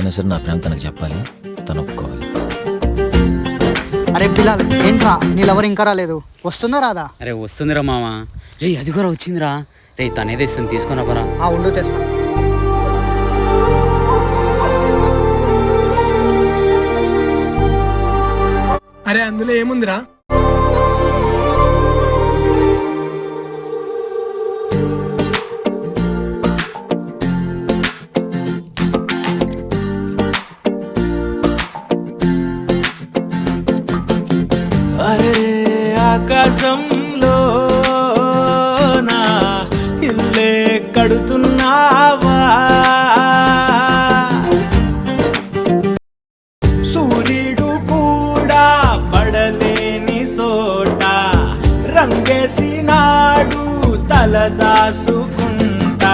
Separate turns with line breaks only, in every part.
అయినా సరే నా ప్రేమ తనకు చెప్పాలి, తను ఒప్పుకోవాలి.
అరే పిల్లలు ఏంట్రా నీ లవర్ ఇంకా రాలేదు, వస్తుందా రాదా?
అరే వస్తుందిరా మామ. రే అది కూడా వచ్చిందిరా. రే తనేదో ఇస్తుంది, తీసుకున్నా పరా.
ఉండు తెస్తా.
అరే అందులో ఏముందిరా?
అరే ఆకాశంలో నా ఇల్లే కడుతున్నావా, సూర్యుడు కూడా పడలేని సోట రంగేసినాడు తలదాసుకుంటా,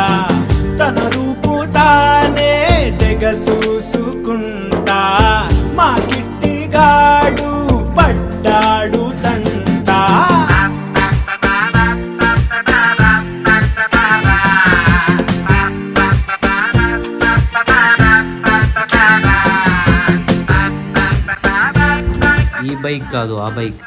తన రూపు తానే తెగ చూసుకుంటా, మా కిట్టిగాడు పడ్డాడు తంట.
ఈ బైక్ కాదు, ఆ బైక్.